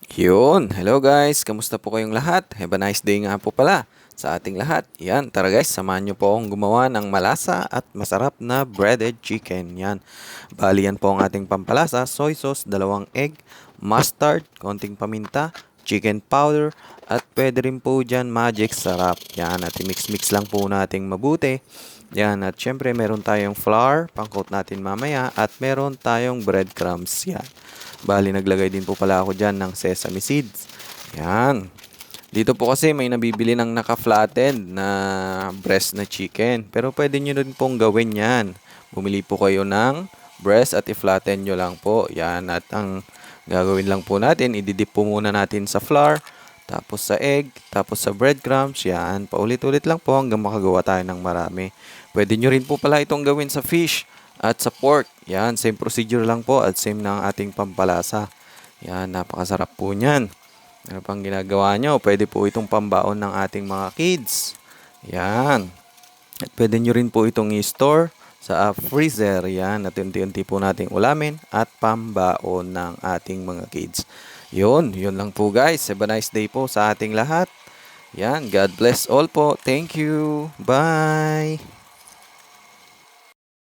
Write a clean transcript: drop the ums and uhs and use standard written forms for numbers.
Yun, hello guys, kamusta po kayong lahat? Have a nice day nga po pala sa ating lahat. Yan, tara guys, samahan nyo po akong gumawa ng malasa at masarap na breaded chicken. Yan, bali yan po ang ating pampalasa, soy sauce, 2 egg, mustard, konting paminta, chicken powder, at pwede rin po dyan magic sarap. Yan, at mix-mix lang po nating mabuti. Yan, at syempre meron tayong flour, pangcoat natin mamaya, at meron tayong breadcrumbs. Yan. Bali, naglagay din po pala ako dyan ng sesame seeds. Yan. Dito po kasi may nabibili ng naka-flattened na breast na chicken. Pero pwede nyo rin pong gawin yan. Bumili po kayo ng breast at i-flatten nyo lang po. Yan. At ang gagawin lang po natin, ididip po muna natin sa flour, tapos sa egg, tapos sa breadcrumbs. Yan. Paulit-ulit lang po hanggang makagawa tayo ng marami. Pwede nyo rin po pala itong gawin sa fish at sa pork. Yan, same procedure lang po at same ng ating pampalasa. Yan, napakasarap po niyan. Ano pang ginagawa nyo? Pwede po itong pambaon ng ating mga kids. Yan. At pwede nyo rin po itong i-store sa freezer. Yan, at unti-unti po nating ulamin at pambaon ng ating mga kids. Yun lang po guys. Have a nice day po sa ating lahat. Yan, God bless all po. Thank you. Bye!